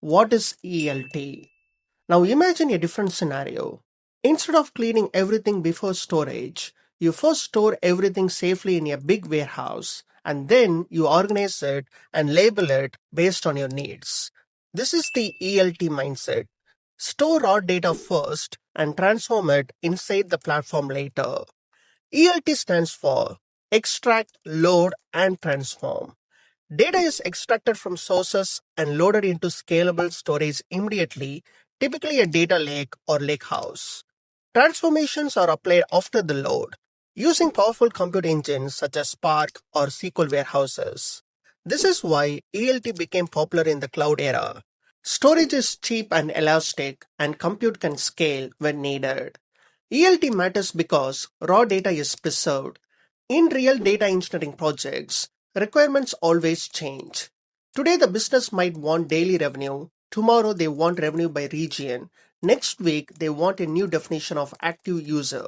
What is ELT? Now imagine a different scenario. Instead of cleaning everything before storage, you first store everything safely in a big warehouse and then you organize it and label it based on your needs. This is the ELT mindset. Store raw data first and transform it inside the platform later. ELT stands for Extract, Load, and Transform. Data is extracted from sources and loaded into scalable storage immediately, typically a data lake or lakehouse. Transformations are applied after the load, using powerful compute engines such as Spark or SQL warehouses. This is why ELT became popular in the cloud era. Storage is cheap and elastic, and compute can scale when needed. ELT matters because raw data is preserved. In real data engineering projects, requirements always change. Today, the business might want daily revenue. Tomorrow, they want revenue by region. Next week, they want a new definition of active user.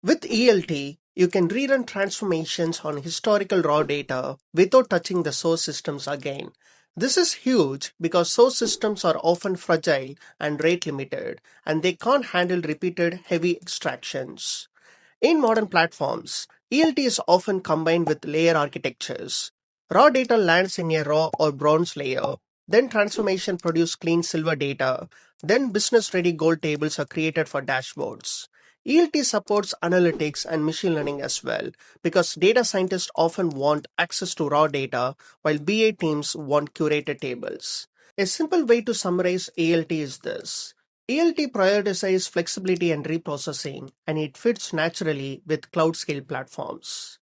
With ELT, you can rerun transformations on historical raw data without touching the source systems again. This is huge because source systems are often fragile and rate limited, and they can't handle repeated heavy extractions. In modern platforms, ELT is often combined with layer architectures. Raw data lands in a raw or bronze layer, then transformation produces clean silver data, then business-ready gold tables are created for dashboards. ELT supports analytics and machine learning as well, because data scientists often want access to raw data, while BA teams want curated tables. A simple way to summarize ELT is this. ELT prioritizes flexibility and reprocessing, and it fits naturally with cloud scale platforms.